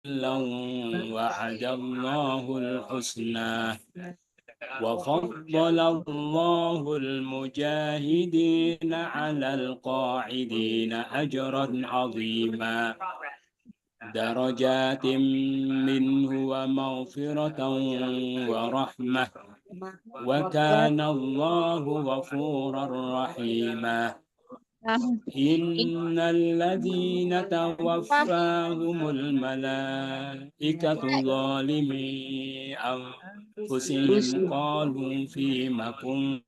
كلا وعد الله الحسنى وفضل الله المجاهدين على القاعدين أجرا عظيما درجات منه ومغفرة ورحمة وكان الله غفورا رحيما إن الذين توفاهم الملائكة ظالمي أنفسهم قالوا فيما كنتم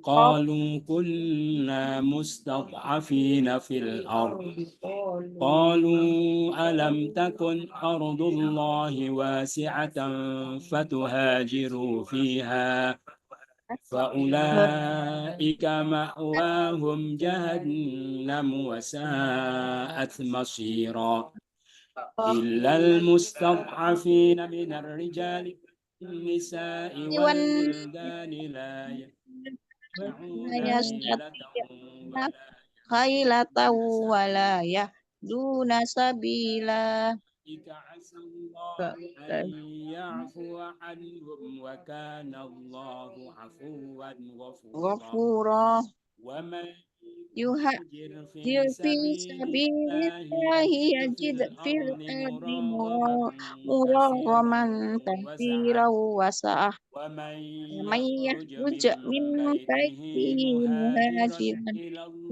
قالوا كنا مستضعفين في الأرض قالوا ألم تكن أرض الله واسعة فتهاجروا فيها فأولئك مأواهم جهنم وساءت مصيرا إلا المستضعفين من الرجال النساء والولدان لا يستطيعون خيلة ولا يهدون سبيلا عسى الله أن يعفو عنهم وكان الله عفوا غفورا ومن يهاجر في سبيل الله يجد في الأرض كثيرا مراغما كثيرا وسعة ومن ومن يخرج يخرج من من بيته بيته مهاجرا مهاجرا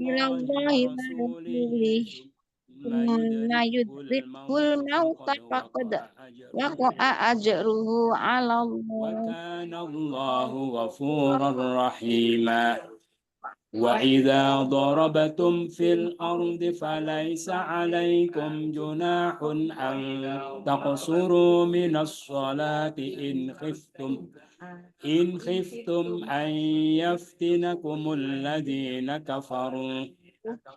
إلى إلى الله الله ورسوله ورسوله ثم ثم يدركه يدركه الموت الموت فقد وقع أجره على الله وكان الله غفورا رحيما وإذا ضربتم في الأرض فليس عليكم جناح أن تقصروا من الصلاة إن خفتم أن يفتنكم الذين كفروا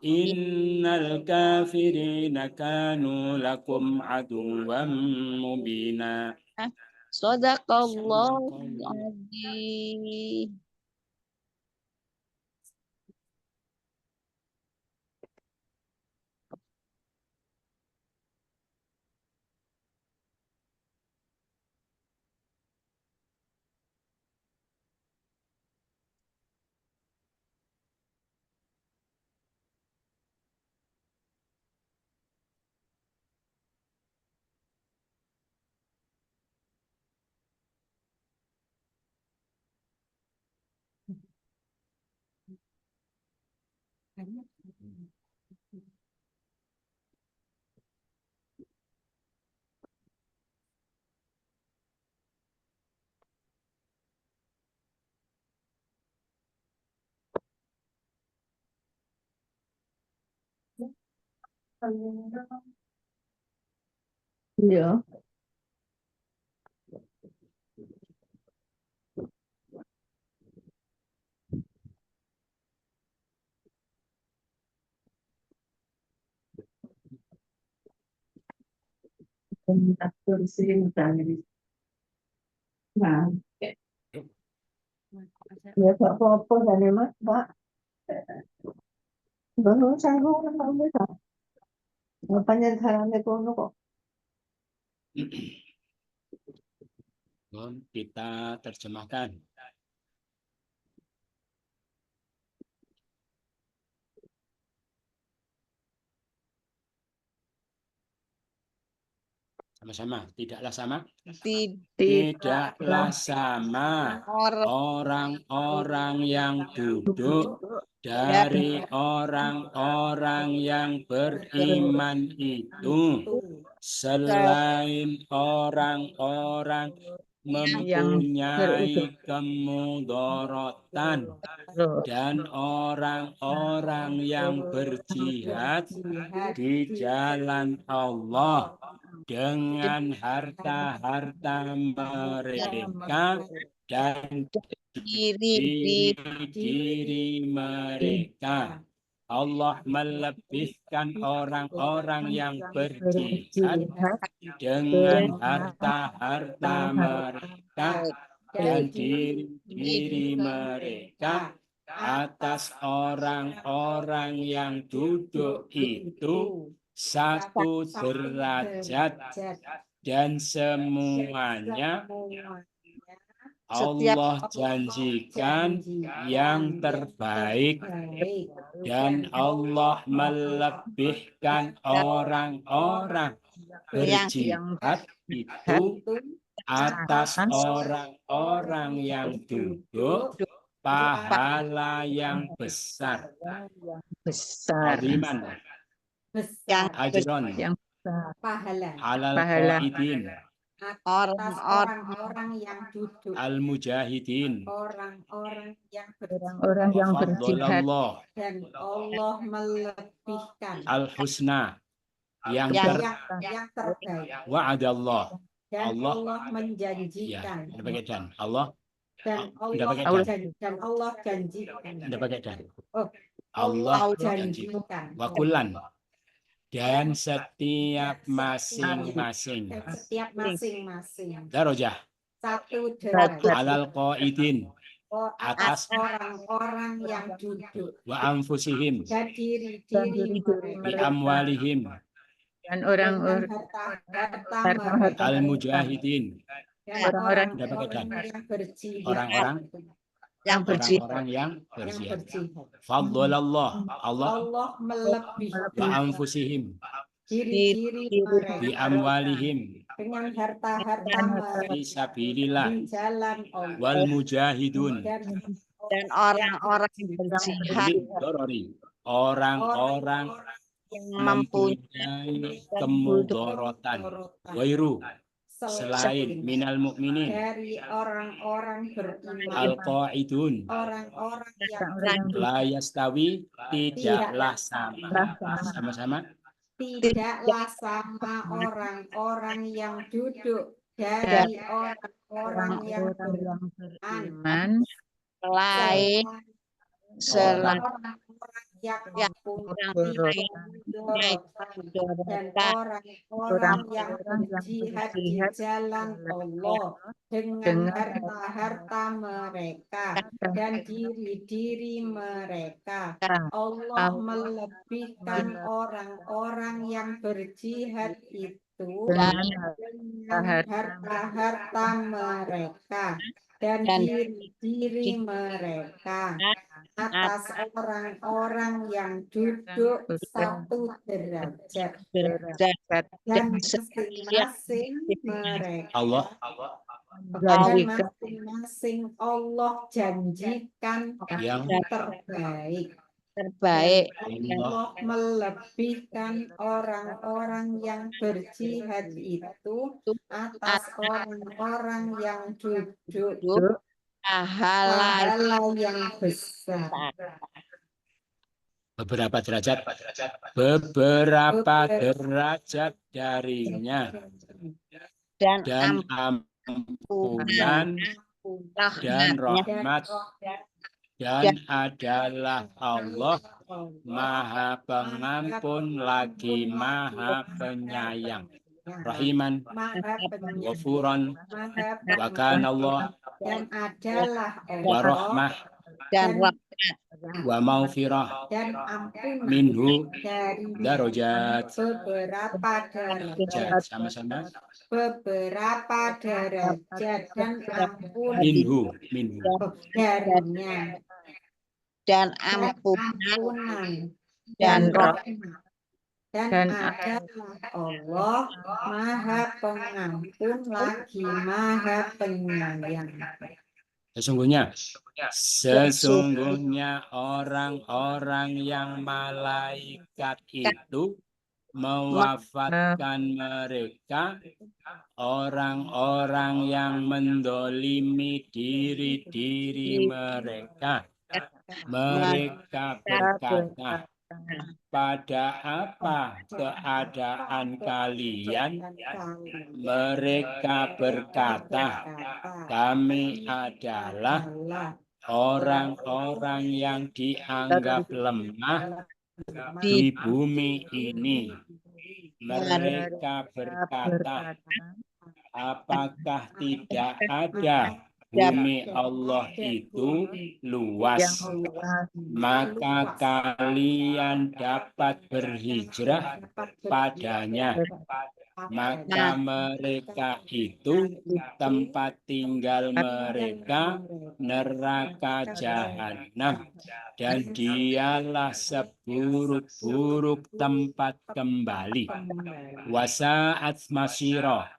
إن الكافرين كانوا لكم عدوا مبينا صدق الله العظيم. Iya. Minta kursi misalnya. Nah, ya Pak apa dan Mas Pak. Belum sanggup kan bisa. Apanya caranya kono kok. Kita terjemahkan. Sama-sama, tidaklah sama. Tidaklah sama orang-orang yang duduk dari orang-orang yang beriman itu selain orang-orang mempunyai kemudorotan dan orang-orang yang berjihad di jalan Allah dengan harta-harta mereka dan diri mereka. Allah melebihkan orang-orang yang berjihad dengan harta-harta mereka dan diri mereka atas orang-orang yang duduk itu 1 derajat dan semuanya Allah janjikan yang terbaik dan Allah melebihkan orang-orang berjihad itu atas orang-orang yang duduk pahala yang besar. besar. Riman yang ajron Yang besar. pahala alal Pahala. qaidin atas orang-orang orang-orang yang duduk, al mujahidin orang-orang yang Orang-orang yang berjihad faddalallah dan Allah melebihkan al husna yang Yang- yang terbaik wa'adallah dan Allah. Allah ya menjanjikan tidak pakai dan Allah dan tidak pakai Allah dan. dan Allah janjikan tidak pakai dan Oh, Allah janji janjikan wakulan dan setiap masing-masing dan setiap masing-masing darajah 1 derajat alal qaidin atas orang-orang yang duduk wa anfusihim dan diri-diri diri bi mereka amwalihim dan dengan orang-orang harta harta mereka al mujahidin dan orang-orang Tidak pakai dan. orang-orang yang berjihad Orang-orang yang berjihad orang-orang yang yang berjihad berjihad faddalallah Allah Allah melebihkan wa anfusihim diri-diri bi mereka amwalihim dengan harta-harta mereka fi sabilillah di jalan wal Allah mujahidun dan orang-orang yang berjihad dorori orang-orang yang mempunyai mempunyai kemudorotan wairu selain minal mukminin dari orang-orang beriman al-qaidun orang-orang yang la yastawi tidaklah sama sama-sama tidaklah sama orang-orang yang duduk dari orang-orang yang beriman selain selain orang-orang yang yang mempunyai dan orang-orang yang berjihad di jalan Allah dengan harta-harta mereka dan diri-diri mereka. Allah melebihkan orang-orang yang berjihad itu dengan harta-harta mereka dan diri-diri mereka atas orang-orang yang duduk 1 derajat dan masing-masing mereka Allah dan masing-masing Allah janjikan yang terbaik Allah melebihkan orang-orang yang berjihad itu atas orang-orang yang duduk pahala yang besar. beberapa derajat darinya dan ampunan dan rahmat dan adalah Allah Maha Pengampun lagi Maha Penyayang Rahiman Ghafuran wa kana Allah dan adalah wa rahmah dan wa maghfirah dan ampunan minhu dari darajat beberapa derajat sama-sama beberapa derajat dan ampunan minhu darinya dan ampunan dan dan rahmat dan adalah Allah Maha Pengampun lagi Maha Penyayang. Sesungguhnya orang-orang yang malaikat itu mewafatkan mereka, orang-orang yang mendolimi diri-diri mereka. Mereka berkata, pada apa keadaan kalian? Mereka berkata, kami adalah orang-orang yang dianggap lemah di bumi ini. Mereka berkata, apakah tidak ada bumi Allah itu luas, yang luas, maka kalian dapat berhijrah padanya. Maka mereka itu tempat tinggal mereka neraka jahanam, dan dialah seburuk-buruk tempat kembali. Wasaat masiro,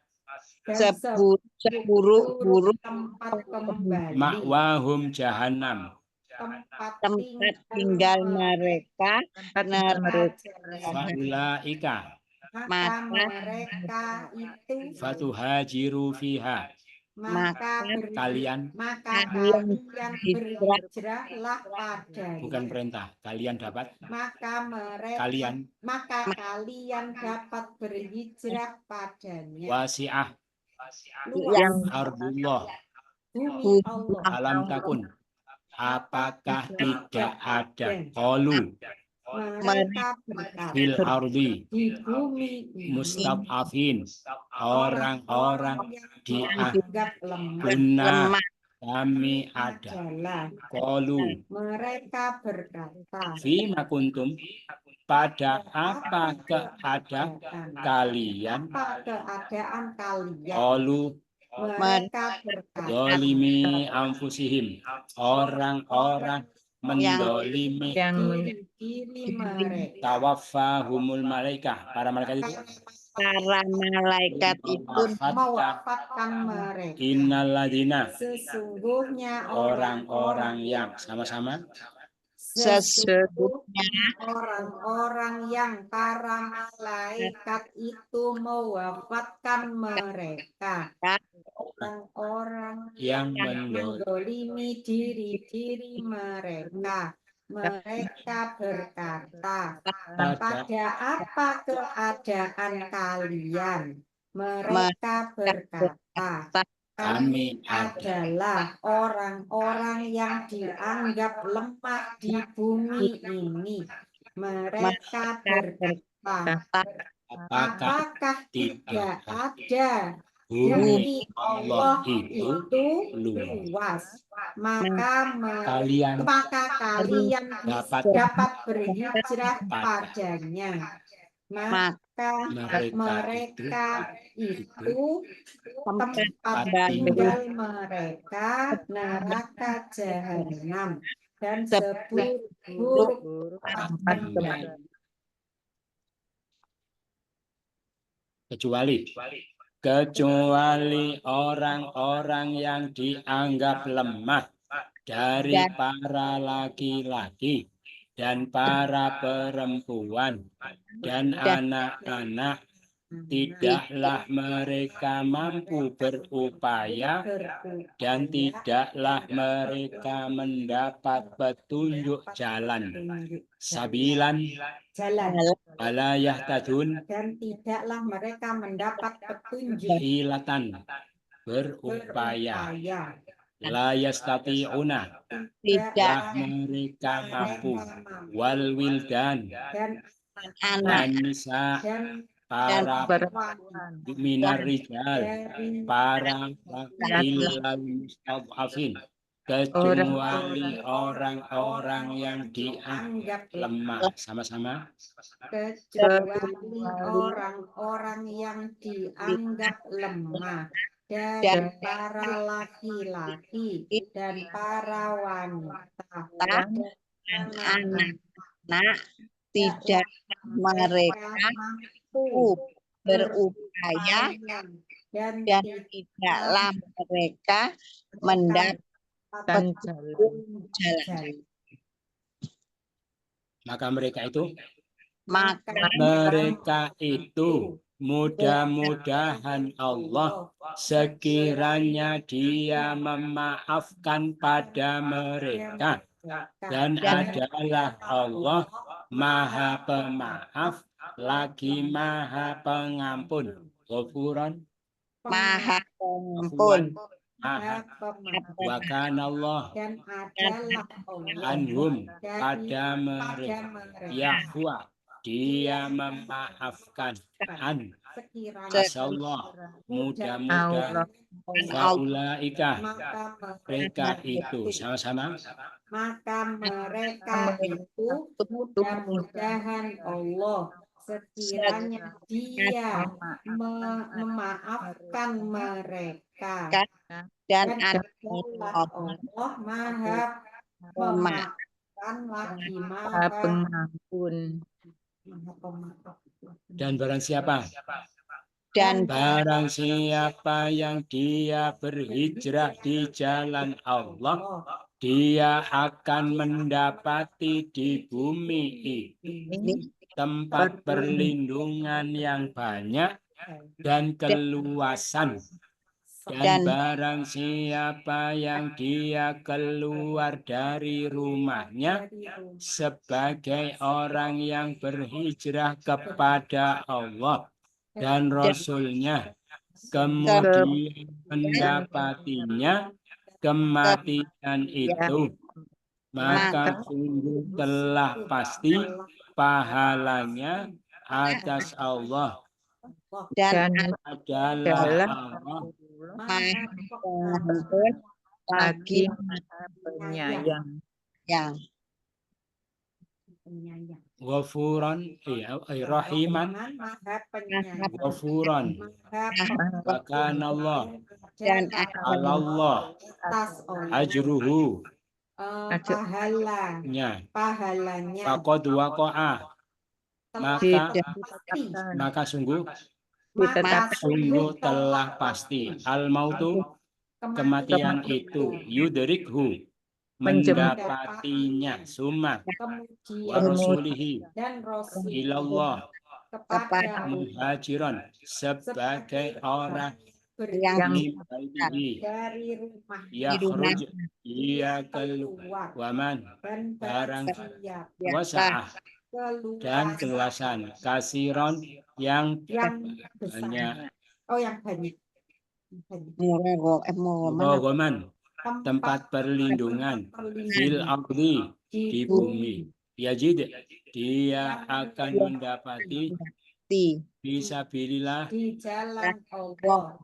seburuk-buruk tempat kembali, makwahum jahanam, tempat tinggal mereka tempat tinggal mereka, faulaika maka mereka itu fatuhajiru fiha, maka kalian, kalian berhijrahlah padanya. bukan perintah, kalian dapat, Maka kalian kalian dapat berhijrah padanya. wasi'ah yang ardullah Bumi Allah alam takun, apakah tidak ada qalu mereka berkata fil ardi di bumi ini mustad'afin, orang-orang dianggap lemah lemah, kami ada, adalah qalu mereka berkata fima kuntum, pada apa keadaan kalian, keadaan kalian qalu mereka berkata dolimi anfusihim, orang-orang mendolimi, yang diri mereka tawaffahumul malaikah, para malaikat itu para malaikat itu mewafatkan mereka. innalladzina, Sesungguhnya orang-orang yang sama-sama sesungguhnya orang-orang yang para malaikat itu mewafatkan mereka, orang-orang yang mendolimi mendolimi diri-diri mereka. Mereka berkata, pada apa keadaan kalian? Mereka berkata, kami adalah orang-orang yang dianggap lemah di bumi ini. Mereka berkata, apakah tidak ada bumi Allah itu luas? Maka kalian kalian dapat dapat berhijrah padanya. Maka mereka itu tempat tinggal mereka neraka jahanam, dan seburuk-buruk tempat kembali. kecuali orang-orang yang dianggap lemah dari para laki-laki dan para perempuan dan anak-anak, tidaklah mereka mampu berupaya dan tidaklah mereka mendapat petunjuk jalan sabilan wala yahtadun, Dan tidaklah mereka mendapat petunjuk hilatan berupaya, la yastati'una tidak mereka mampu, wal wildan dan anak dan nisa, dan para perempuan minar rijal, dari para ilal mustad'afin, kecuali orang-orang yang dianggap lemah, sama-sama kecuali orang-orang yang dianggap lemah dari para laki-laki dan para wanita dan anak-anak, tidak mereka mampu berupaya dan dan tidaklah mereka mendapat dan jalan jalan. maka mereka itu mudah-mudahan Allah sekiranya Dia memaafkan pada mereka, dan adalah Allah Maha Pemaaf lagi Maha Pengampun, Ghafuran, Maha pengampun, Maha wa kana Allah dan adalah Allah anhum, pada pada mereka mereka Yahwa, Dia memaafkan an sekiranya Asallah mudah-mudahan Allah faulaika maka mereka itu sama-sama maka mereka itu mudah-mudahan Allah sekiranya Dia memaafkan mereka dan dan adalah Allah Maha memaafkan lagi Maha Maha Pengampun. Pemaaf. dan barang siapa dan barang siapa yang dia berhijrah di jalan Allah dia akan mendapati di bumi ini tempat perlindungan yang banyak dan keluasan. Dan Dan- barang siapa yang dia keluar dari rumahnya sebagai orang yang berhijrah kepada Allah dan Rasul-Nya, kemudian mendapatinya kematian itu, maka sungguh telah pasti pahalanya atas Allah dan adalah Allah Maha Pengampun Lagi lagi Maha Penyayang. yang penyayang. ghafuran rahiman Maha penyayang. ghafuran Maha wa kana Allah dan Allah atas Allah ajruhu pahalanya faqad waqa'a maka sungguh telah pasti al mautu kematian itu yudrikhu mendapatinya summa wa rasulihi dan Rasul ilallah kepada muhajiran sebagai orang yang min baitihi dari rumah yakhruj ia keluar waman dan barang siap wasa'ah keluar dan kelasan kasiron yang besar. banyak Yang banyak. Rogoman tempat perlindungan fil ardi di bumi yajid dia akan mendapati fisabilillah di jalan Allah.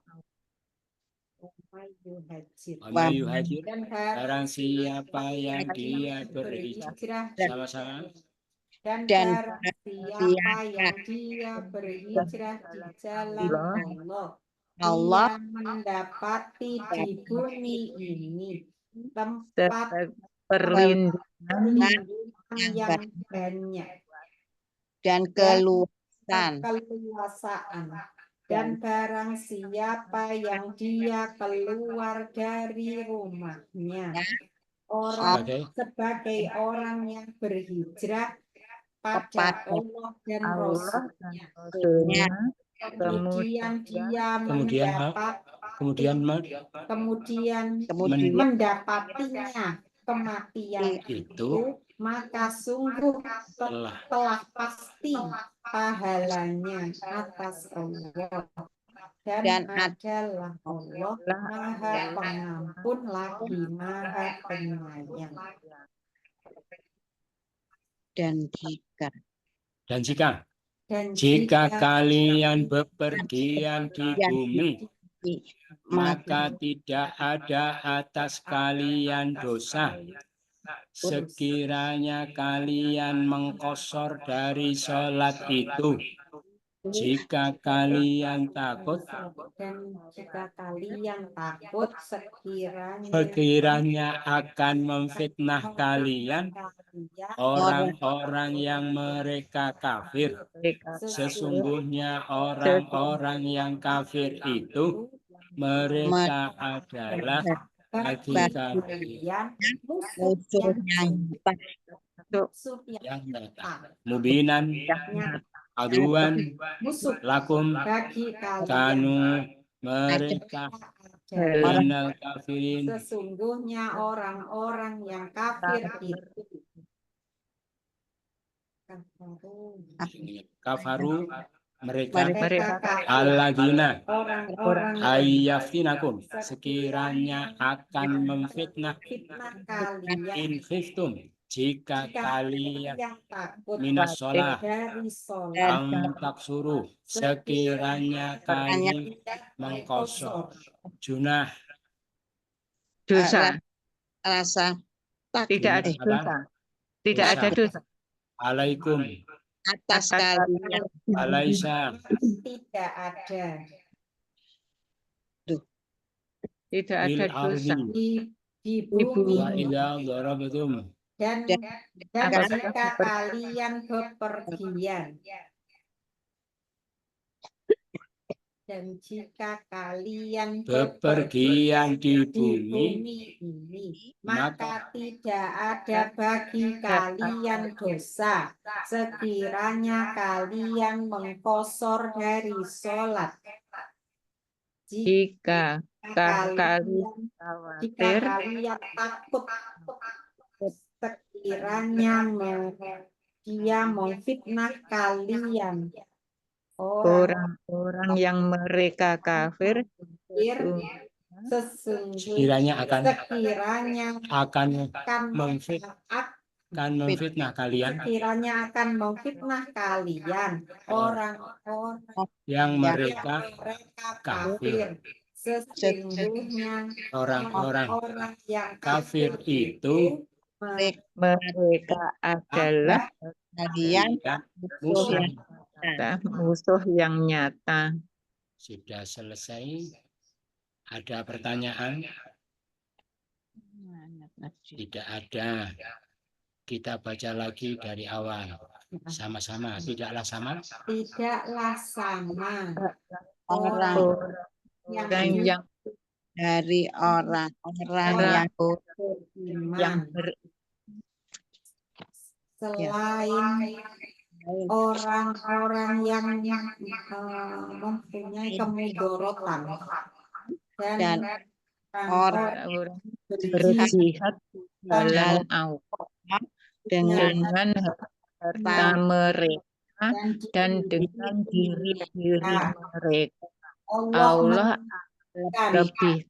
Yuhajir Dan barang siapa yang dia berhijrah sama-sama dan barang siapa yang dia berhijrah di jalan Allah, dia mendapati di bumi ini tempat perlindungan yang banyak dan keluasaan. Dan barang siapa yang dia keluar dari rumahnya sebagai orang yang berhijrah pada Allah dan Rasul-Nya. Kemudian dia mendapatinya kematian itu, maka sungguh telah pasti pahalanya atas Allah dan adalah Allah Maha Pengampun lagi Maha Penyayang. Dan jika kalian bepergian di bumi, maka tidak ada atas kalian dosa. Sekiranya kalian mengqosor dari sholat itu, jika kalian takut, sekiranya akan memfitnah kalian orang-orang yang mereka kafir. Sesungguhnya orang-orang yang kafir itu mereka adalah bagi kalian musuh yang nyata, mubinan, aduan, lakum, kanu, mereka, minal kafirin. Sesungguhnya orang-orang yang kafir itu kafaru mereka alladzina ayyafinakum sekiranya akan memfitnah kalian in khiftum jika kalian takut minas sholah dari sholat, amtak suruh sekiranya kalian mengkosor junah Dosa. Rasa takut Tidak ada Apa? dosa. Tidak Dosa. ada dosa. alaikum atas kalian. alaisa tidak ada Tidak ada bil dosa. ardi di bumi. bumi wa idza darabatum dan Apabila jika kalian bepergian dan jika kalian bepergian di di bumi bumi ini, maka tidak ada bagi kalian dosa sekiranya kalian mengkosor dari sholat. Jika kalian Jika khawatir kalian takut sekiranya dia memfitnah kalian, orang-orang yang mereka kafir sekiranya akan akan memfitnah kalian sekiranya akan memfitnah kalian orang-orang yang yang mereka kafir. sesungguhnya Orang-orang yang kafir itu mereka adalah kalian musuh. musuh yang nyata. Sudah selesai. Ada pertanyaan? Tidak ada. Kita baca lagi dari awal. Sama-sama. Tidaklah sama. tidaklah sama orang yang dari orang-orang yang beriman selain orang-orang yang mempunyai kemudorotan dan orang berjihad dalam Allah dengan harta mereka dan dengan diri-diri mereka. Allah lebih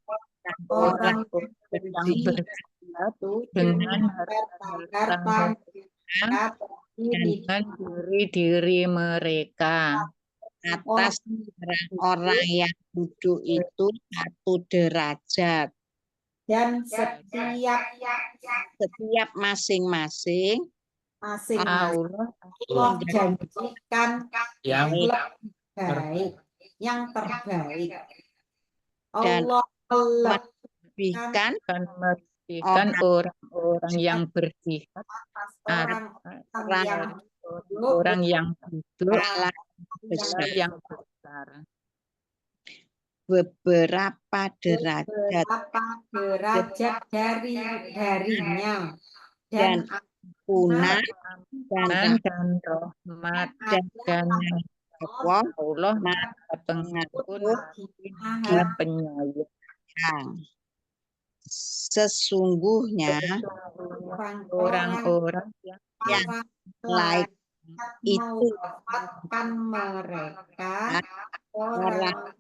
orang yang berjihad dengan harta dengan diri-diri mereka. atas orang-orang yang duduk itu satu derajat dan setiap masing-masing Allah Allah janjikan Yang baik, yang terbaik. Dan Allah lebihkan akan memberikan orang-orang yang berjihad orang yang duduk besar yang besar beberapa derajat darinya dan ampunan dan rahmat dan Allah Maha Pengampun dan Penyayang. Sesungguhnya Orang-orang yang lain itu mereka orang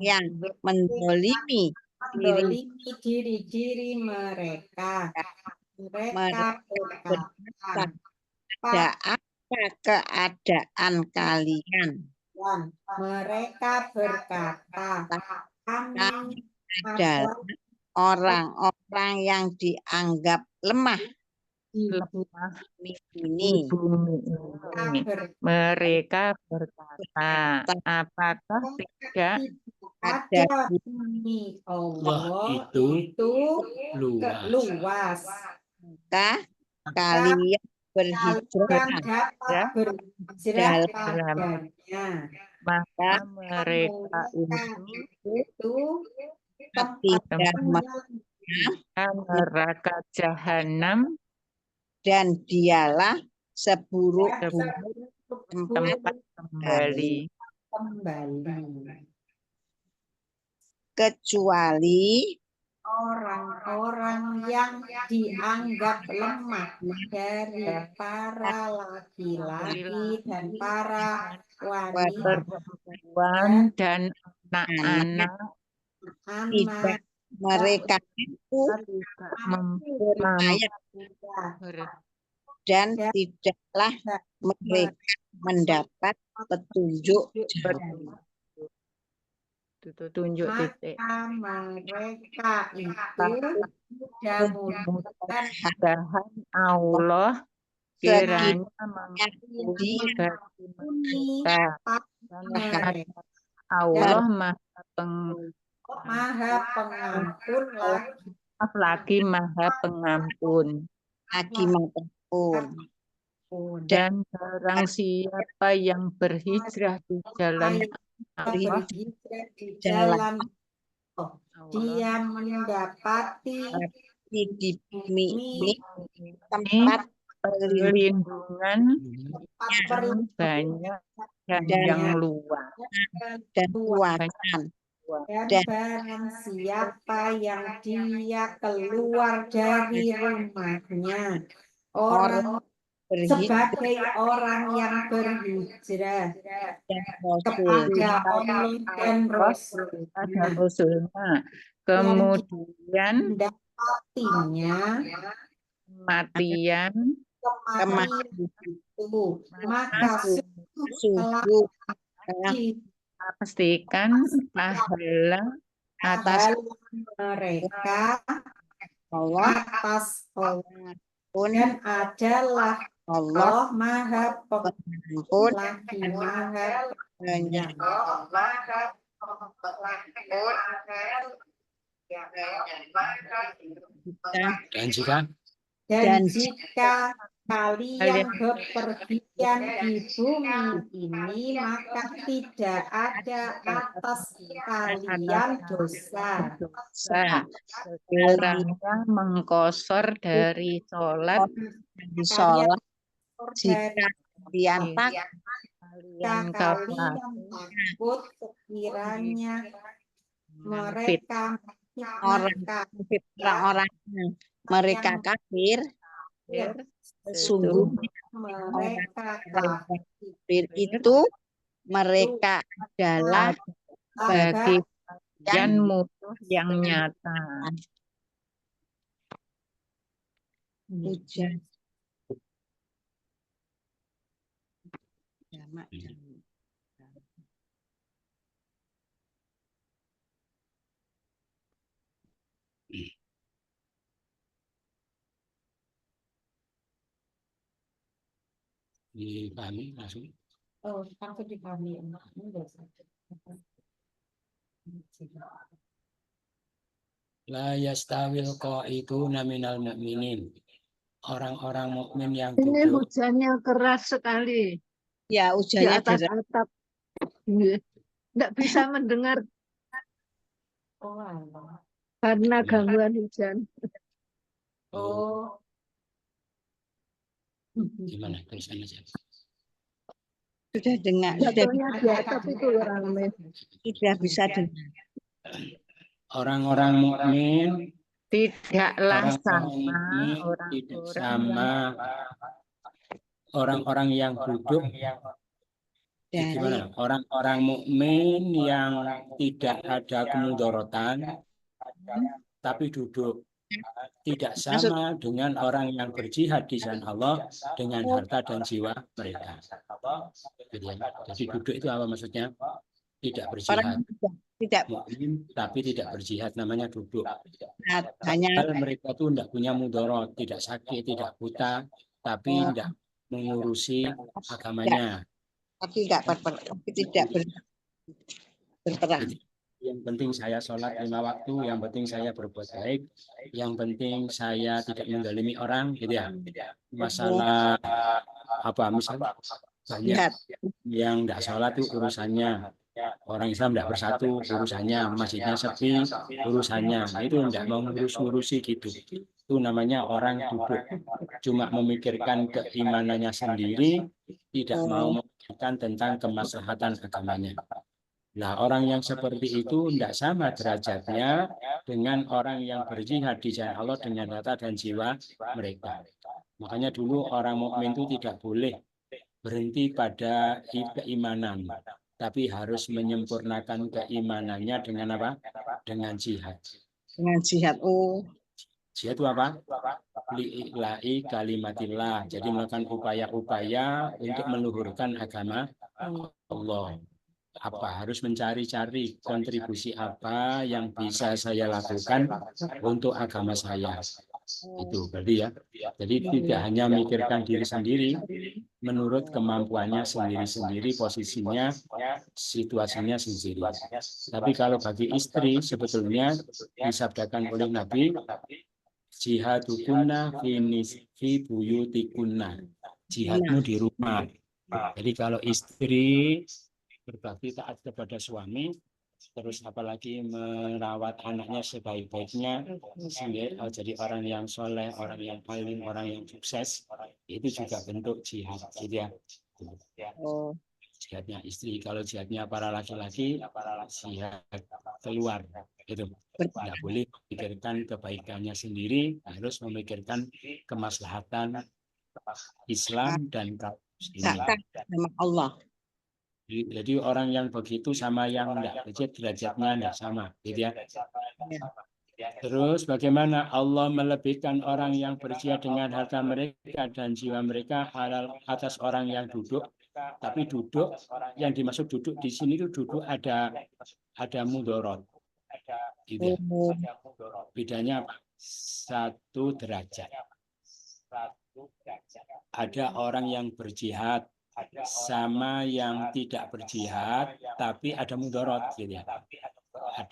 yang mendolimi diri mereka berkata, ada apa keadaan kalian? mereka berkata, kami Adalah orang-orang yang dianggap lemah ini. bumi ini. Mereka berkata, apakah tidak Ada bumi Allah Allah itu luas. maka kalian berhijrah dapat berhijrah padanya. maka mereka ini Itu tidak neraka jahanam dan dialah seburuk-buruk tempat kembali. kecuali orang-orang yang dianggap lemah dari para laki-laki dan para wanita, Perempuan dan anak-anak tidak mereka itu mampu dan tidaklah mereka mendapat petunjuk jalan. Tunjuk titik. Maka mereka itu Mudah-mudahan Allah kiranya mengampuni bagi mereka. mereka Allah Maha Pengampun lagi Maha Pengampun. Lagi maupun Dan barang siapa yang berhijrah di jalan Allah, berhijrah di jalan dia mendapati di bumi tempat tempat perlindungan yang banyak dan yang luas. dan kuatan. dan barang siapa yang dia keluar dari rumahnya orang sebagai orang yang berhijrah Dan Rasul kepada Allah dan Rasul Ada Rasulnya. Kemudian mendapatinya kematian kematian itu maka sungguh pastikan pahala atas mereka Allah atas Allah pun dan adalah Allah Allah Maha pun lagi Maha banyak Dan jika dan jika kalian bepergian di bumi ini maka tidak ada atas kalian dosa sekiranya mengkosor dari sholat di sholat jika diantak kalian kalian takut sekiranya mereka orang-orang mereka kafir sungguh mereka kafir itu mereka adalah bagi kalian musuh yang nyata. hujan. dipahami langsung. Oh, langsung dipahami. La yastawil qaiduna minal mu'minin. Orang-orang mukmin yang Ini duduk hujannya keras sekali Ya di hujannya atas deras. atap. Tidak bisa mendengar Oh, Allah. karena gangguan hujan. Oh, gimana tulisannya aja. Sudah dengar, Jatuhnya di atap itu ramai. sudah bisa dengar. Orang-orang mukmin Tidaklah orang-orang sama mukmin tidak orang-orang sama orang-orang yang duduk. Dari Gimana? Orang-orang mukmin yang tidak ada kemudorotan tapi duduk tidak sama dengan orang yang berjihad di jalan Allah dengan harta dan jiwa mereka. Gitu ya. Jadi duduk itu apa maksudnya? Tidak berjihad. orang tidak Mukmin tapi tidak berjihad namanya duduk. hanya Padahal mereka itu tidak punya mudorot, tidak sakit, tidak buta, tapi tidak mengurusi agamanya. tapi tidak berperang. Yang penting saya sholat 5 waktu, yang penting saya berbuat baik, yang penting saya tidak menzalimi orang, gitu ya. Masalah apa misalnya banyak Lihat, yang tidak sholat itu urusannya. Orang Islam tidak bersatu urusannya, masjidnya sepi urusannya. Nah, itu tidak mau ngurusi gitu. Itu namanya orang duduk, cuma memikirkan keimanannya sendiri, tidak mau memikirkan tentang kemaslahatan agamanya. Nah, orang yang seperti itu tidak sama derajatnya dengan orang yang berjihad di jalan Allah dengan harta dan jiwa mereka. Makanya dulu orang mukmin itu tidak boleh berhenti pada keimanan, tapi harus menyempurnakan keimanannya dengan apa? Dengan jihad. dengan jihad. Oh, Jihad itu apa? li'ila'i kalimatillah. Jadi melakukan upaya-upaya untuk meluhurkan agama Allah. Apa harus mencari-cari kontribusi apa yang bisa saya lakukan untuk agama saya. Itu berarti ya. Jadi tidak hanya mikirkan diri sendiri menurut kemampuannya sendiri-sendiri, posisinya, situasinya sendiri. Tapi kalau bagi istri sebetulnya disabdakan oleh Nabi, jihadukunna fi buyutikunna. Jihadmu di rumah. Jadi kalau istri berbakti taat kepada suami, terus apalagi merawat anaknya sebaik-baiknya, sehingga jadi orang yang soleh, orang yang paling, orang yang sukses, itu juga bentuk jihad. Gitu ya. Oh, Jihadnya istri. Kalau jihadnya para laki-laki, jihad keluar. Itu tidak boleh memikirkan kebaikannya sendiri, harus memikirkan kemaslahatan Islam dan kaum muslimin. sama Allah. Jadi orang yang begitu sama yang tidak begitu derajatnya tidak sama, gitu ya. Terus bagaimana Allah melebihkan orang yang berjihad dengan harta mereka dan jiwa mereka atas orang yang duduk. Tapi duduk yang dimaksud duduk di sini itu duduk ada mudorot. Gitu ya. Bedanya apa? 1 derajat. Ada orang yang berjihad sama yang tidak berjihad, tapi ada mudorot, gitu ya.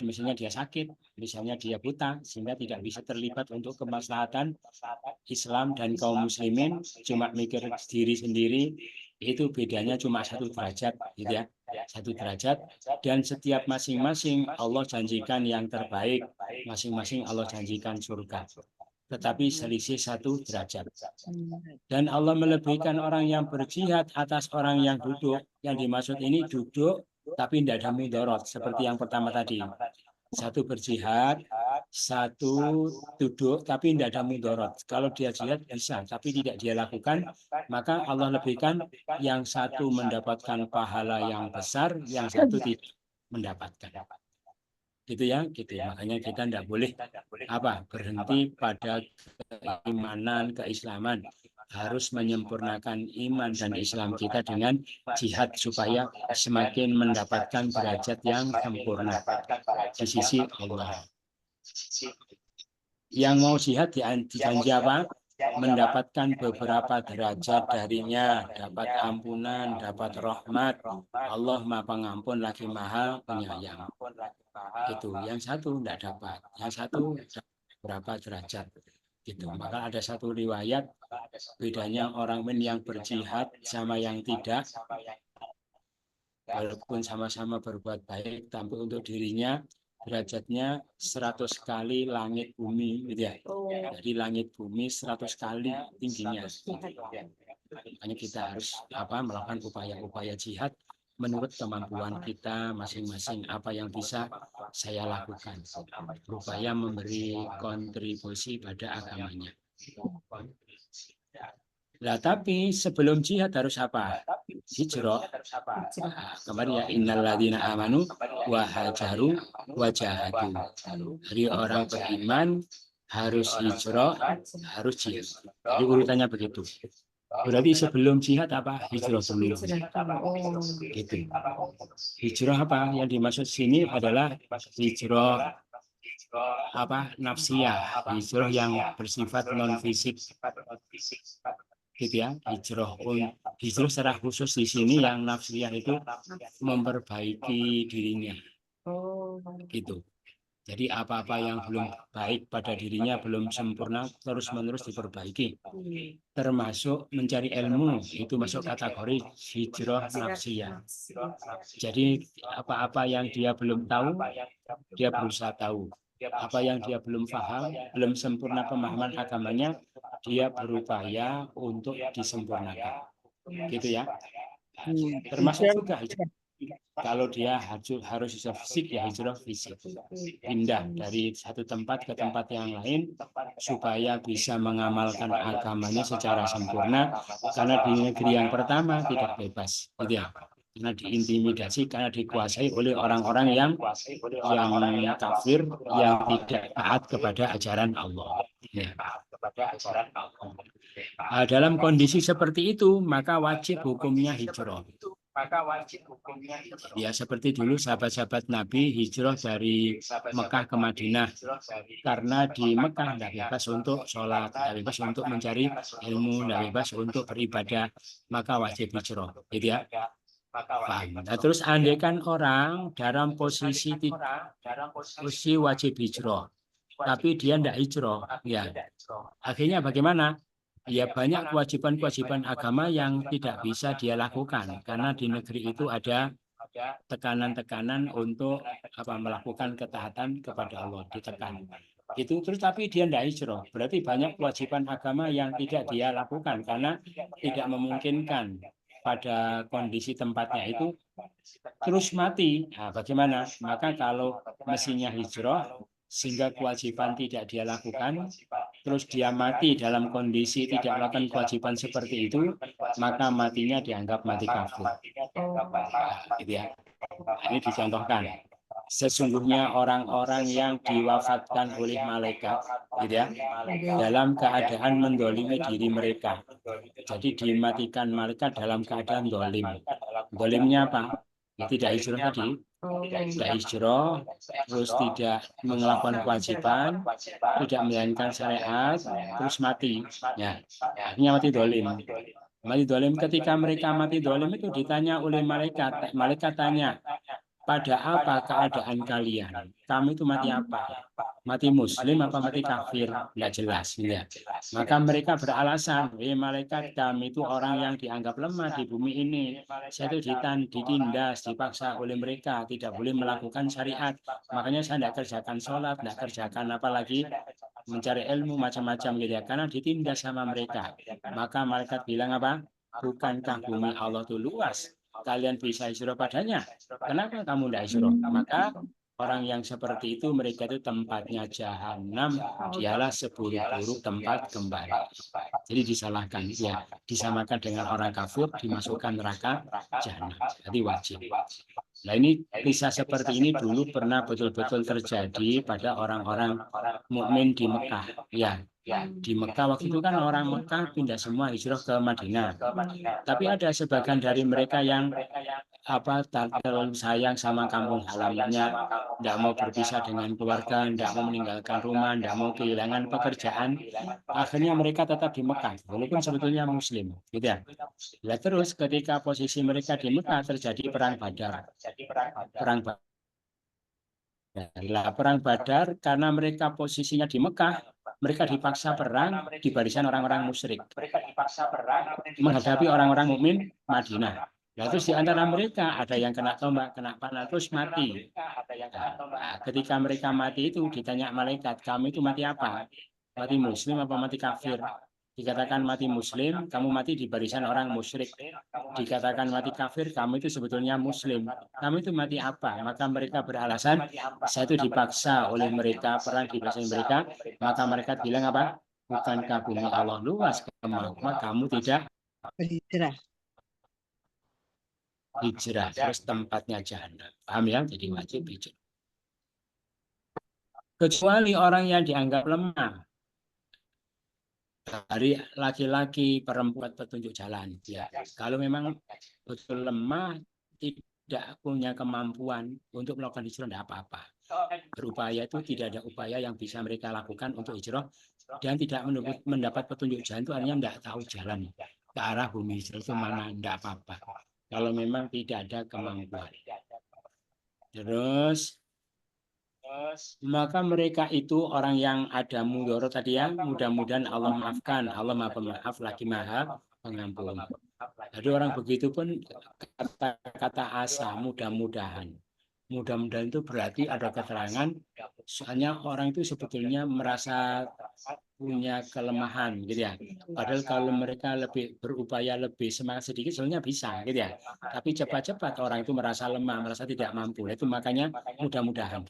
Misalnya dia sakit, misalnya dia buta, sehingga tidak bisa terlibat untuk kemaslahatan Islam dan kaum muslimin, cuma mikir diri sendiri, itu bedanya cuma 1 derajat, gitu ya. 1 derajat, dan setiap masing-masing Allah janjikan yang terbaik, masing-masing Allah janjikan surga. Tetapi selisih 1 derajat. Dan Allah melebihkan orang yang berjihad atas orang yang duduk. Yang dimaksud ini duduk, tapi tidak ada mudorot. Seperti yang pertama tadi. 1 berjihad, 1 duduk, tapi tidak ada mudorot. Kalau dia jihad bisa, tapi tidak dia lakukan, maka Allah lebihkan yang 1 mendapatkan pahala yang besar, yang 1 tidak mendapatkan. Gitu ya, gitu. Makanya kita tidak boleh berhenti pada keimanan, keislaman. Harus menyempurnakan iman dan Islam kita dengan jihad supaya semakin mendapatkan derajat yang sempurna di sisi Allah. Yang mau jihad dijanji apa? Mendapatkan beberapa derajat darinya, dapat ampunan, dapat rahmat. Allah Maha Pengampun lagi Maha Penyayang. Itu yang 1 tidak dapat, yang 1 berapa derajat gitu. Maka ada 1 riwayat bedanya orang yang berjihad sama yang tidak, walaupun sama-sama berbuat baik, tapi untuk dirinya derajatnya 100 kali langit bumi, gitu ya. Jadi langit bumi 100 kali tingginya. Makanya kita harus melakukan upaya-upaya jihad menurut kemampuan kita masing-masing, apa yang bisa saya lakukan, berupaya memberi kontribusi pada agamanya. Nah, tapi sebelum jihad harus apa? Hijrah. Kemarin ya, innalladzina amanu wa hajaru wa jahadu. Jadi orang beriman harus hijrah, harus jihad. Jadi urutannya begitu. Berarti sebelum jihad apa? Hijrah dulu. Gitu. Hijrah apa? Yang dimaksud sini adalah hijrah nafsiyah, hijrah yang bersifat non fisik. Gitu ya. Hijrah secara khusus di sini yang nafsiyah itu memperbaiki dirinya. Gitu. Jadi apa-apa yang belum baik pada dirinya, belum sempurna, terus-menerus diperbaiki. Termasuk mencari ilmu, itu masuk kategori hijrah nafsiyah. Jadi apa-apa yang dia belum tahu, dia berusaha tahu. Apa yang dia belum paham, belum sempurna pemahaman agamanya, dia berupaya untuk disempurnakan. Gitu ya. Termasuk juga hijrah. Kalau dia harus hijrah fisik, ya hijrah fisik. Pindah dari satu tempat ke tempat yang lain supaya bisa mengamalkan agamanya secara sempurna. Karena di negeri yang pertama tidak bebas, gitu ya. Karena diintimidasi, karena dikuasai oleh orang-orang yang kafir, yang tidak taat kepada ajaran Allah. Ya. Dalam kondisi seperti itu, maka wajib hukumnya hijrah. Ya, seperti dulu sahabat-sahabat Nabi hijrah dari Mekah ke Madinah. Karena di Mekah tidak bebas untuk sholat, tidak bebas untuk mencari ilmu, tidak bebas untuk beribadah, maka wajib hijrah. Gitu ya. Paham. Nah, terus andaikan orang dalam posisi wajib hijrah, tapi dia tidak hijrah, ya. Akhirnya bagaimana? Ya banyak kewajiban-kewajiban agama yang tidak bisa dia lakukan karena di negeri itu ada tekanan-tekanan untuk melakukan ketaatan kepada Allah, ditekan. Itu terus tapi dia tidak hijrah. Berarti banyak kewajiban agama yang tidak dia lakukan karena tidak memungkinkan pada kondisi tempatnya itu terus mati. Nah, bagaimana? Maka kalau mestinya hijrah sehingga kewajiban tidak dia lakukan, terus dia mati dalam kondisi tidak melakukan kewajiban seperti itu, maka matinya dianggap mati kafir. Gitu ya. Ini dicontohkan. Sesungguhnya orang-orang yang diwafatkan oleh malaikat, gitu ya, dalam keadaan mendolimi diri mereka. Jadi dimatikan malaikat dalam keadaan dolim. Dolimnya apa? Ya, tidak hijrah tadi. Tidak hijrah, terus tidak melakukan kewajiban, tidak menjalankan syariat, terus mati. Ya, akhirnya mati dolim. Mati dolim, ketika mereka mati dolim itu ditanya oleh malaikat. Malaikat tanya, pada apa keadaan kalian? Kamu itu mati apa? Mati muslim apa mati kafir? Tidak jelas. Ya. Maka mereka beralasan, malaikat kami itu orang yang dianggap lemah di bumi ini. Saya itu ditindas, dipaksa oleh mereka, tidak boleh melakukan syariat. Makanya saya tidak kerjakan sholat, tidak kerjakan apalagi mencari ilmu macam-macam gitu ya. Karena ditindas sama mereka. Maka malaikat bilang apa? Bukankah bumi Allah itu luas? Kalian bisa hijrah padanya. Kenapa kamu tidak hijrah? Maka orang yang seperti itu mereka itu tempatnya jahanam, dialah seburuk-buruk tempat kembali. Jadi disalahkan, ya disamakan dengan orang kafir dimasukkan neraka jahanam. Jadi wajib. Nah ini kisah seperti ini dulu pernah betul-betul terjadi pada orang-orang mukmin di Mekah. Ya, di Mekah waktu itu kan orang Mekah pindah semua hijrah ke Madinah. Tapi ada sebagian dari mereka yang terlalu sayang sama kampung halamannya, tidak mau berpisah dengan keluarga, tidak mau meninggalkan rumah, tidak mau kehilangan pekerjaan. Akhirnya mereka tetap di Mekah, walaupun sebetulnya Muslim, gitu ya. Nah, terus ketika posisi mereka di Mekah terjadi perang Badar. Perang Badar karena mereka posisinya di Mekah, mereka dipaksa perang di barisan orang-orang musyrik menghadapi orang-orang mukmin Madinah. Nah, terus di antara mereka ada yang kena tombak, kena panah, terus mati. Nah, ketika mereka mati itu ditanya malaikat, kamu itu mati apa? Mati muslim apa mati kafir? Dikatakan mati muslim, kamu mati di barisan orang musyrik. Dikatakan mati kafir, kamu itu sebetulnya muslim. Kamu itu mati apa? Maka mereka beralasan, saya itu dipaksa oleh mereka, perang di barisan mereka. Maka mereka bilang apa? Bukankah bumi Allah luas? Maka kamu tidak Berhijrah. hijrah, terus tempatnya jahanam. Paham ya? Jadi wajib hijrah. Kecuali orang yang dianggap lemah dari laki-laki, perempuan petunjuk jalan. Ya, kalau memang betul lemah, tidak punya kemampuan untuk melakukan hijrah, tidak apa-apa. Berupaya itu tidak ada upaya yang bisa mereka lakukan untuk hijrah dan tidak mendapat petunjuk jalan itu artinya tidak tahu jalan ke arah bumi hijrah itu mana, tidak apa-apa. Kalau memang tidak ada kemampuan. Terus maka mereka itu orang yang ada mudorot tadi ya, mudah-mudahan Allah maafkan. Allah maha pemaaf lagi maha pengampun. Jadi orang begitu pun kata-kata asa, mudah-mudahan. Mudah-mudahan itu berarti ada keterangan, soalnya orang itu sebetulnya merasa punya kelemahan gitu ya. Padahal kalau mereka lebih berupaya lebih semangat sedikit sebenarnya bisa gitu ya. Tapi cepat-cepat orang itu merasa lemah, merasa tidak mampu. Itu makanya mudah-mudahan.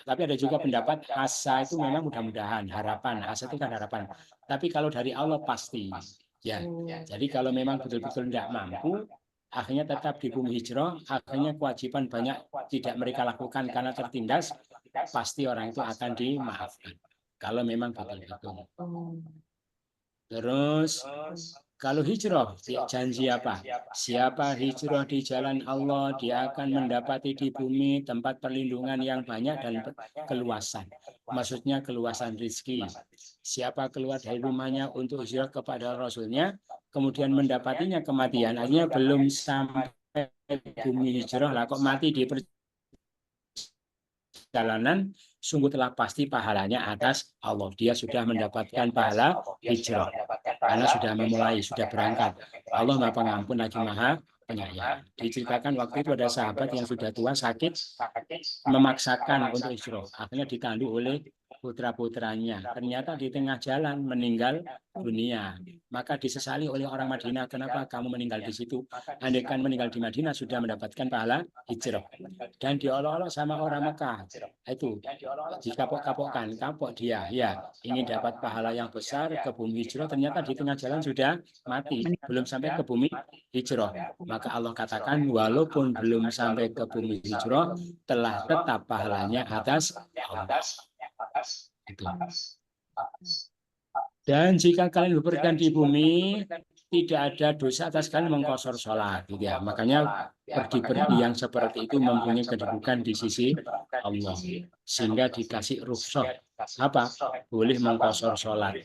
Tapi ada juga pendapat asa itu memang mudah-mudahan, harapan. Asa itu kan harapan. Tapi kalau dari Allah pasti ya. Jadi kalau memang betul-betul tidak mampu, akhirnya tetap di bumi hijrah, akhirnya kewajiban banyak tidak mereka lakukan karena tertindas, pasti orang itu akan dimaafkan. Kalau memang betul-betul. Terus kalau hijrah, janji apa? Siapa hijrah di jalan Allah, dia akan mendapati di bumi tempat perlindungan yang banyak dan keluasan. Maksudnya keluasan rezeki. Siapa keluar dari rumahnya untuk hijrah kepada Rasulnya, kemudian mendapatinya kematian, akhirnya belum sampai bumi hijrah, lah kok mati di perjalanan, sungguh telah pasti pahalanya atas Allah. Dia sudah mendapatkan pahala hijrah. Karena sudah memulai, sudah berangkat. Allah Maha Pengampun lagi Maha Penyayang. Diceritakan waktu itu ada sahabat yang sudah tua sakit, memaksakan untuk hijrah. Akhirnya ditandu oleh putra-putranya. Ternyata di tengah jalan meninggal dunia. Maka disesali oleh orang Madinah, kenapa kamu meninggal di situ? Andaikan meninggal di Madinah sudah mendapatkan pahala hijrah. Dan diolok-olok sama orang Mekah. Itu dikapok-kapokkan, kapok dia. Ya, ingin dapat pahala yang besar ke bumi hijrah, ternyata di tengah jalan sudah mati, belum sampai ke bumi hijrah. Maka Allah katakan, walaupun belum sampai ke bumi hijrah, telah tetap pahalanya atas Allah. Itu. Dan jika kalian bepergian di bumi, tidak ada dosa atas kalian mengkosor sholat. Gitu ya. Makanya pergi-pergi yang seperti itu mempunyai kedudukan di sisi Allah. Sehingga dikasih rukhsah. Apa? Boleh mengkosor sholat.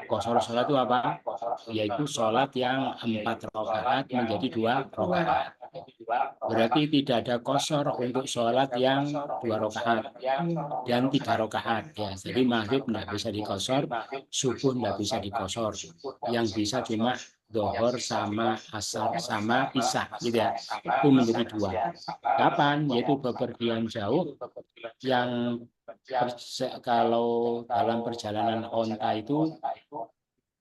Kosor sholat itu apa? Yaitu sholat yang 4 rakaat menjadi 2 rakaat. Berarti tidak ada kosor untuk sholat yang 2 rakaat dan 3 rakaat. Ya, jadi maghrib tidak bisa dikosor, subuh tidak bisa dikosor. Yang bisa cuma dohor sama asar sama isya, gitu ya. Itu menjadi 2. Kapan? Yaitu bepergian jauh yang kalau dalam perjalanan onta itu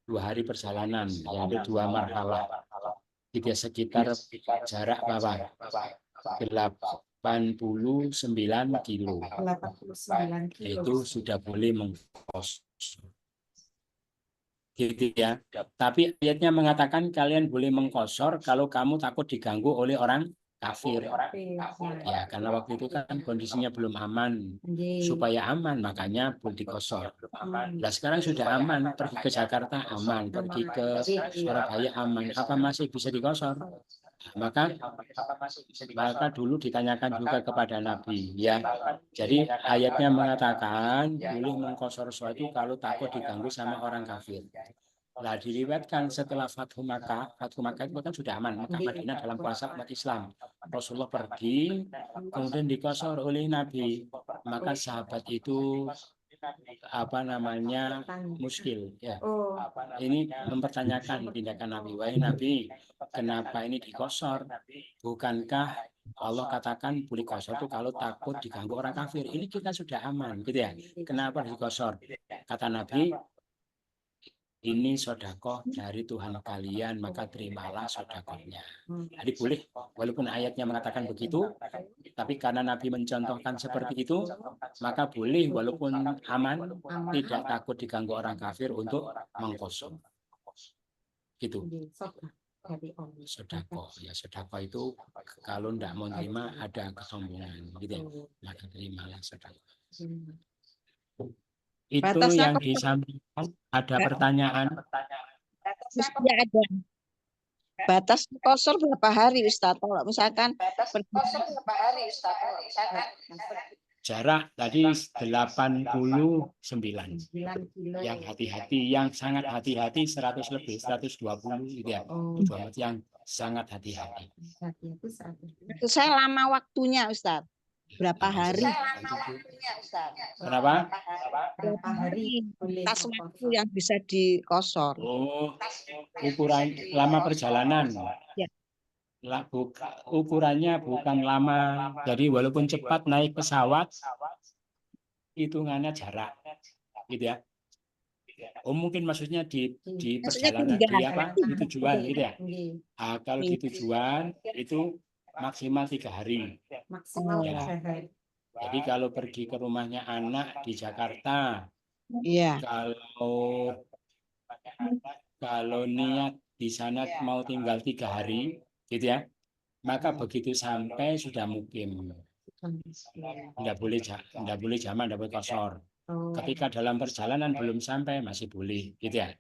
2 hari perjalanan, yaitu 2 marhalah. Tidak sekitar jarak berapa? 89 kilo. 89 kilo. Itu sudah boleh mengkosor. Gitu ya. Tapi ayatnya mengatakan kalian boleh mengkosor kalau kamu takut diganggu oleh orang kafir. Ya, karena waktu itu kan kondisinya belum aman. Supaya aman, makanya boleh dikosor. Nah, sekarang sudah aman, pergi ke Jakarta aman, pergi ke Surabaya aman. Apa masih bisa dikosor? Maka dulu ditanyakan juga kepada Nabi, ya. Jadi ayatnya mengatakan boleh mengkosor sesuatu kalau takut diganggu sama orang kafir. Nah, diriwayatkan setelah Fathu Makkah itu kan sudah aman, Makkah Madinah dalam kuasa umat Islam. Rasulullah pergi, kemudian dikosor oleh Nabi. Maka sahabat itu muskil, ya. Ini mempertanyakan tindakan Nabi. Wahai Nabi, kenapa ini dikosor? Bukankah Allah katakan boleh kosor itu kalau takut diganggu orang kafir? Ini kita sudah aman, gitu ya. Kenapa dikosor? Kata Nabi, ini sodakoh dari Tuhan kalian, maka terimalah sodakohnya. Jadi boleh, walaupun ayatnya mengatakan begitu, tapi karena Nabi mencontohkan seperti itu, maka boleh walaupun aman, tidak takut diganggu orang kafir untuk mengkosor. Gitu. Sodakoh, ya sodakoh itu kalau tidak mau terima ada kesombongan, gitu ya. Maka terimalah sodakoh. Itu Batasnya yang disampaikan. Ada pertanyaan? Ya ada. Batas kosor berapa hari Ustaz? Kalau misalkan Jarak tadi 89. Yang hati-hati, yang sangat hati-hati 100 lebih, 120 gitu ya. Yang sangat hati-hati. itu saya lama waktunya Ustaz. Berapa hari? Kenapa? Berapa hari boleh Tas waktu yang bisa dikosor. Oh, ukuran lama perjalanan. Ya. Ukurannya bukan lama. Jadi walaupun cepat naik pesawat, hitungannya jarak, gitu ya. Oh, mungkin maksudnya di perjalanan di tujuan, gitu ya. Nah, kalau di tujuan itu maksimal 3 hari. Maksimal Ya. 3 hari. Jadi kalau pergi ke rumahnya anak di Jakarta, Iya. kalau niat di sana mau tinggal 3 hari, gitu ya, maka begitu sampai sudah mukim. Tidak boleh jamak, tidak boleh kosor. Ketika dalam perjalanan belum sampai masih boleh, gitu ya.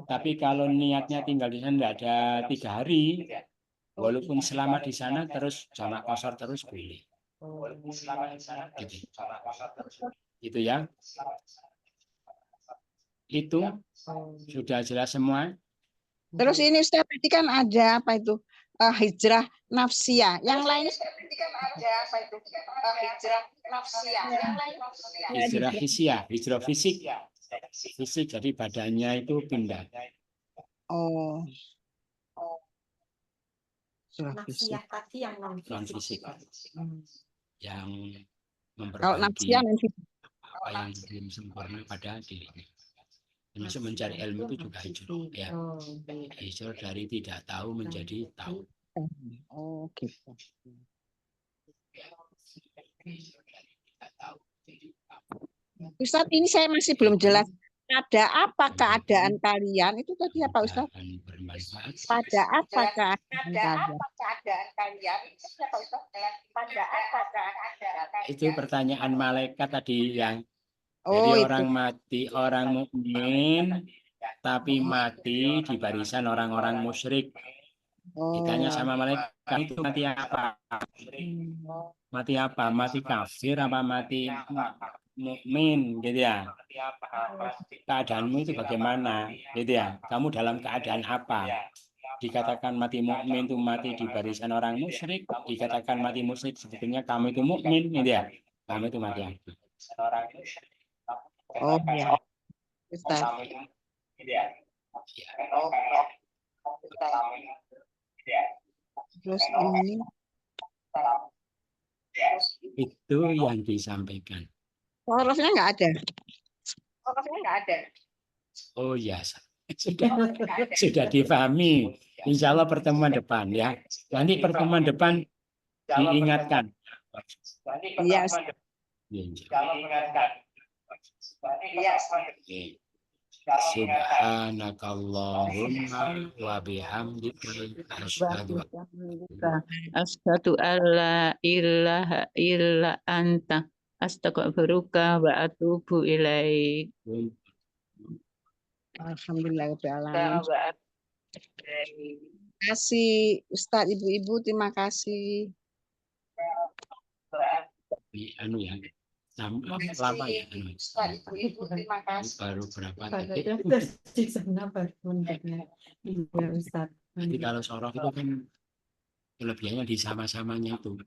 Tapi kalau niatnya tinggal di sana tidak ada 3 hari, walaupun selama di sana terus jamak qashar terus boleh. Gitu. Itu ya. Itu sudah jelas semua. Terus ini Ustaz tadi kan ada apa itu? Hijrah nafsiyah. Yang lain tadi kan ada apa itu? Hijrah nafsiyah. Yang lain Hijrah hisiah, hijrah fisik. Fisik jadi badannya itu pindah. Oh. Hijrah fisik. Nafsiyah tadi yang non Non fisik. fisik. Yang Kalau memperbaiki nafsiyah non fisik. apa yang belum sempurna pada dirinya. Termasuk mencari ilmu itu juga hijrah. Ya. Hijrah dari tidak tahu menjadi tahu. Oh gitu. Ustaz, ini saya masih belum jelas. Pada apa keadaan kalian? Itu tadi apa Ustaz? Dan bermanfaat. Pada apa keadaan kalian? Itu apa Ustaz? Pada apa keadaan kalian? Itu pertanyaan malaikat tadi yang Oh, jadi itu. orang mati, orang mukmin tapi mati di barisan orang-orang musyrik. Ditanya Oh. sama malaikat itu mati apa? Mati apa? Mati kafir apa mati mukmin gitu ya? Keadaanmu itu bagaimana? Gitu ya? Kamu dalam keadaan apa? Dikatakan mati mukmin itu mati di barisan orang musyrik, dikatakan mati musyrik sebetulnya kamu itu mukmin gitu ya? Kamu itu mati apa? Oh ya. Ustaz. Terus ini Itu yang disampaikan. horofnya nggak ada. Oh ya, sudah difahami. Insya Allah pertemuan depan ya. Nanti pertemuan depan diingatkan. Iya. Subhanakallahumma wa bihamdika asyhadu Asyhadu alla ilaha illa anta astaghfiruka wa atubu ilaik. Alhamdulillahirobbilalamin. Terima kasih Ustadz, ibu-ibu, terima kasih. anu ya. Lama ya anu. Ibu-ibu, terima kasih. Baru berapa Pada detik. di sana baru mendengar. Iya Ustaz. Jadi kalau sorof itu kan kelebihannya di sama-samanya itu.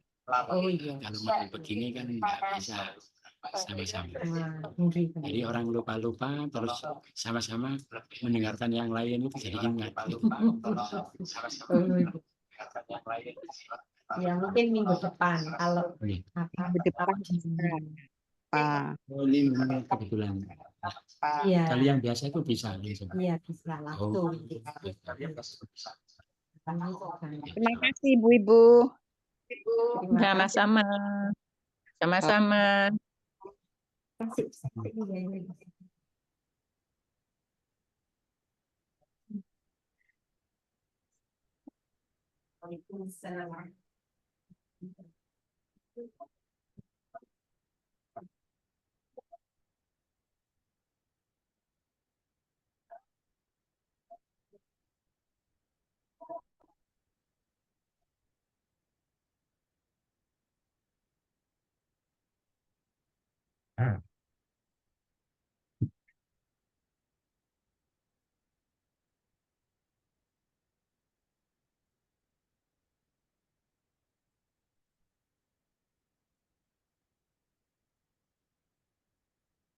Oh iya. Kalau mau begini kan nggak bisa sama-sama. Ngeri. Jadi orang lupa-lupa terus sama-sama mendengarkan yang lain itu jadi ingat. Oh, iya. Ya mungkin minggu depan kalau apa Minggu depan Pak. Oh, ini memang kebetulan. Iya. Kalau yang biasa itu bisa. Iya bisa Oh. langsung. Terima kasih ibu-ibu. Sama-sama. Sama-sama. Waalaikumsalam. Ah.